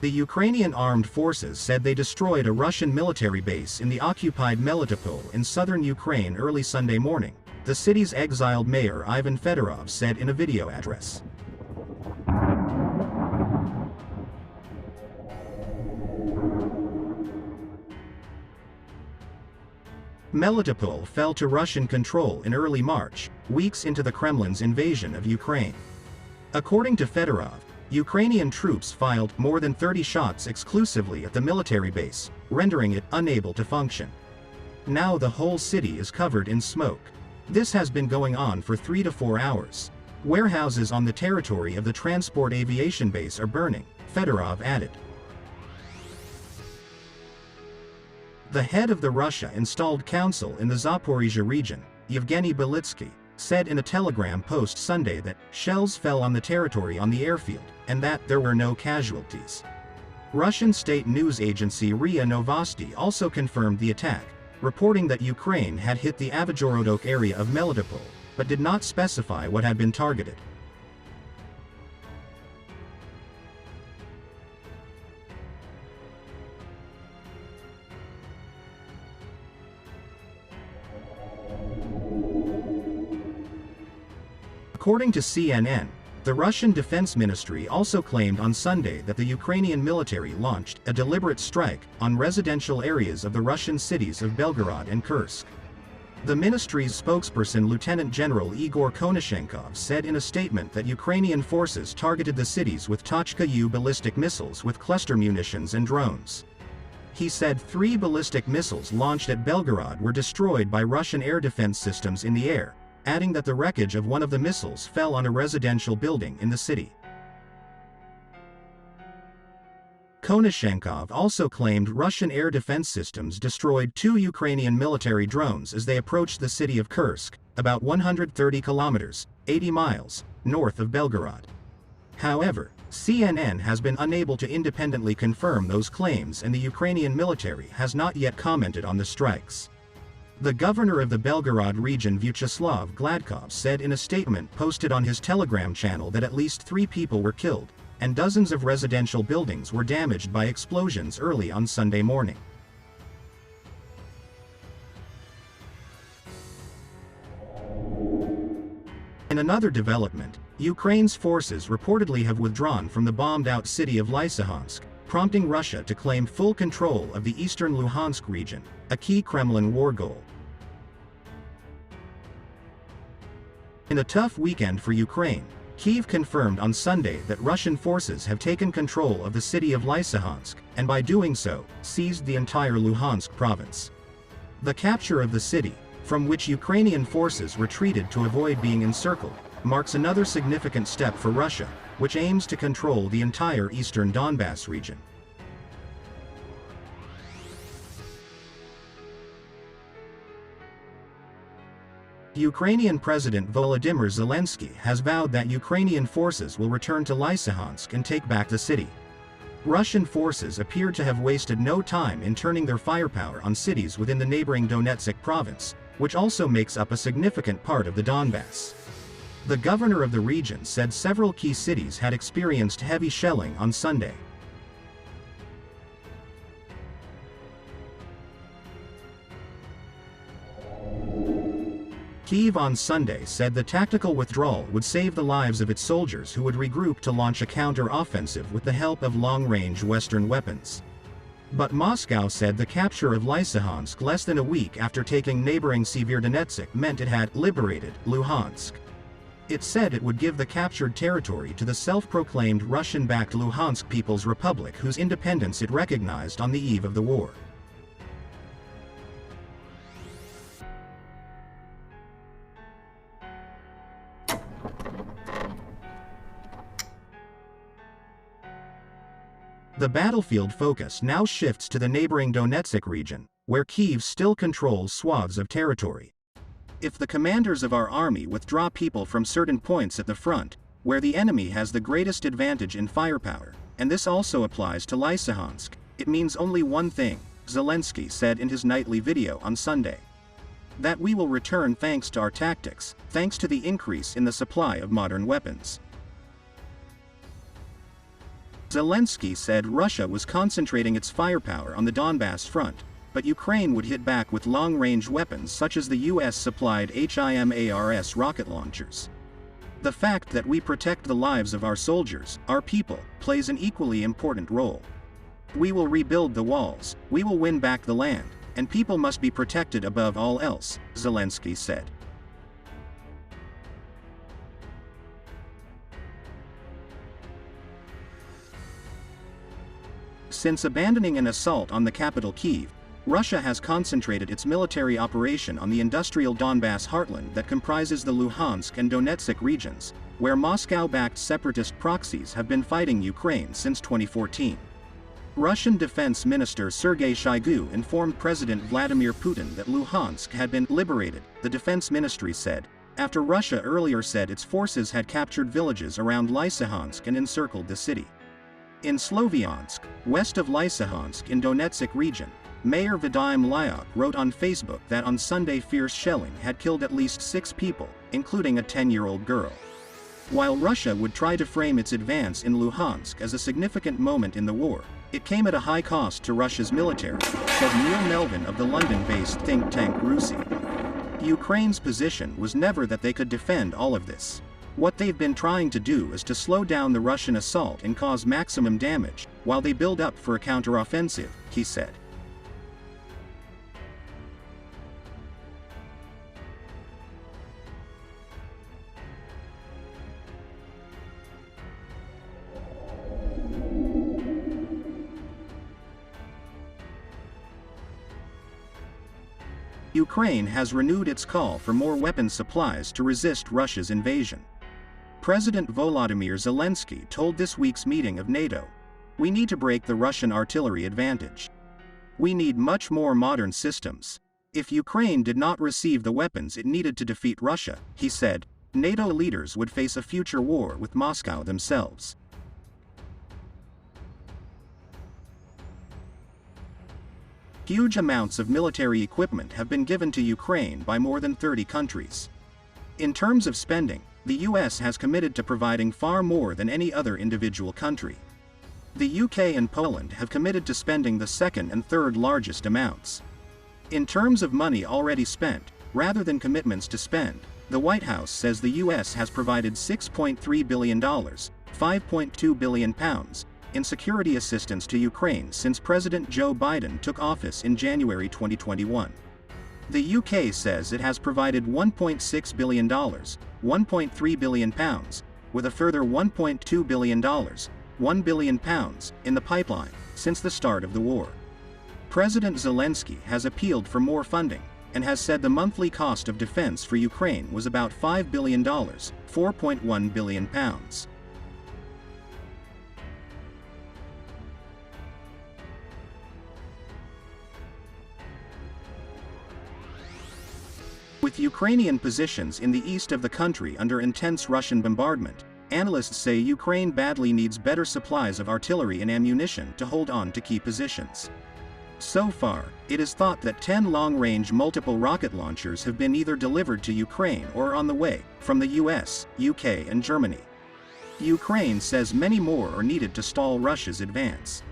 The Ukrainian armed forces said they destroyed a Russian military base in the occupied Melitopol in southern Ukraine early Sunday morning, the city's exiled mayor Ivan Fedorov said in a video address. Melitopol fell to Russian control in early March, weeks into the Kremlin's invasion of Ukraine. According to Fedorov, Ukrainian troops fired more than 30 shots exclusively at the military base, rendering it unable to function. Now the whole city is covered in smoke. This has been going on for 3 to 4 hours. Warehouses on the territory of the transport aviation base are burning, Fedorov added. The head of the Russia-installed council in the Zaporizhia region, Yevgeny Belitsky, said in a telegram post Sunday that shells fell on the territory on the airfield, and that there were no casualties. Russian state news agency RIA Novosti also confirmed the attack, reporting that Ukraine had hit the Avgorodok area of Melitopol, but did not specify what had been targeted. According to CNN, the Russian Defense Ministry also claimed on Sunday that the Ukrainian military launched a deliberate strike on residential areas of the Russian cities of Belgorod and Kursk. The ministry's spokesperson Lieutenant General Igor Konashenkov said in a statement that Ukrainian forces targeted the cities with Tochka-U ballistic missiles with cluster munitions and drones. He said 3 ballistic missiles launched at Belgorod were destroyed by Russian air defense systems in the air, adding that the wreckage of one of the missiles fell on a residential building in the city. Konashenkov also claimed Russian air defense systems destroyed 2 Ukrainian military drones as they approached the city of Kursk, about 130 kilometers, 80 miles, north of Belgorod. However, CNN has been unable to independently confirm those claims, and the Ukrainian military has not yet commented on the strikes. The governor of the Belgorod region Vyacheslav Gladkov said in a statement posted on his Telegram channel that at least 3 people were killed, and dozens of residential buildings were damaged by explosions early on Sunday morning. In another development, Ukraine's forces reportedly have withdrawn from the bombed-out city of Lysychansk, prompting Russia to claim full control of the eastern Luhansk region, a key Kremlin war goal. In a tough weekend for Ukraine, Kyiv confirmed on Sunday that Russian forces have taken control of the city of Lysychansk, and by doing so, seized the entire Luhansk province. The capture of the city, from which Ukrainian forces retreated to avoid being encircled, marks another significant step for Russia, which aims to control the entire eastern Donbass region. Ukrainian President Volodymyr Zelensky has vowed that Ukrainian forces will return to Lysychansk and take back the city. Russian forces appeared to have wasted no time in turning their firepower on cities within the neighboring Donetsk province, which also makes up a significant part of the Donbass. The governor of the region said several key cities had experienced heavy shelling on Sunday. Kyiv on Sunday said the tactical withdrawal would save the lives of its soldiers, who would regroup to launch a counter-offensive with the help of long-range Western weapons. But Moscow said the capture of Lysychansk less than a week after taking neighboring Severodonetsk meant it had liberated Luhansk. It said it would give the captured territory to the self-proclaimed Russian-backed Luhansk People's Republic, whose independence it recognized on the eve of the war. The battlefield focus now shifts to the neighboring Donetsk region, where Kyiv still controls swaths of territory. If the commanders of our army withdraw people from certain points at the front, where the enemy has the greatest advantage in firepower, and this also applies to Lysychansk, it means only one thing, Zelensky said in his nightly video on Sunday. That we will return thanks to our tactics, thanks to the increase in the supply of modern weapons. Zelensky said Russia was concentrating its firepower on the Donbass front, but Ukraine would hit back with long-range weapons such as the US-supplied HIMARS rocket launchers. The fact that we protect the lives of our soldiers, our people, plays an equally important role. We will rebuild the walls, we will win back the land, and people must be protected above all else, Zelensky said. Since abandoning an assault on the capital Kyiv, Russia has concentrated its military operation on the industrial Donbass heartland that comprises the Luhansk and Donetsk regions, where Moscow-backed separatist proxies have been fighting Ukraine since 2014. Russian Defense Minister Sergei Shoigu informed President Vladimir Putin that Luhansk had been liberated, the defense ministry said, after Russia earlier said its forces had captured villages around Lysychansk and encircled the city. In Sloviansk, west of Lysychansk in Donetsk region, Mayor Vadim Lyuk wrote on Facebook that on Sunday fierce shelling had killed at least 6 people, including a 10-year-old girl. While Russia would try to frame its advance in Luhansk as a significant moment in the war, it came at a high cost to Russia's military, said Neil Melvin of the London-based think tank RUSI. Ukraine's position was never that they could defend all of this. What they've been trying to do is to slow down the Russian assault and cause maximum damage, while they build up for a counteroffensive, he said. Ukraine has renewed its call for more weapons supplies to resist Russia's invasion. President Volodymyr Zelensky told this week's meeting of NATO, "We need to break the Russian artillery advantage. We need much more modern systems. If Ukraine did not receive the weapons it needed to defeat Russia," he said, NATO leaders would face a future war with Moscow themselves. Huge amounts of military equipment have been given to Ukraine by more than 30 countries. In terms of spending, the US has committed to providing far more than any other individual country. The UK and Poland have committed to spending the second and third largest amounts. In terms of money already spent, rather than commitments to spend, the White House says the US has provided $6.3 billion, £5.2 billion, in security assistance to Ukraine since President Joe Biden took office in January 2021. The UK says it has provided $1.6 billion, £1.3 billion, with a further $1.2 billion, £1 billion, in the pipeline, since the start of the war. President Zelensky has appealed for more funding, and has said the monthly cost of defense for Ukraine was about $5 billion, £4.1 billion. With Ukrainian positions in the east of the country under intense Russian bombardment, analysts say Ukraine badly needs better supplies of artillery and ammunition to hold on to key positions. So far, it is thought that 10 long-range multiple rocket launchers have been either delivered to Ukraine or on the way, from the US, UK and Germany. Ukraine says many more are needed to stall Russia's advance.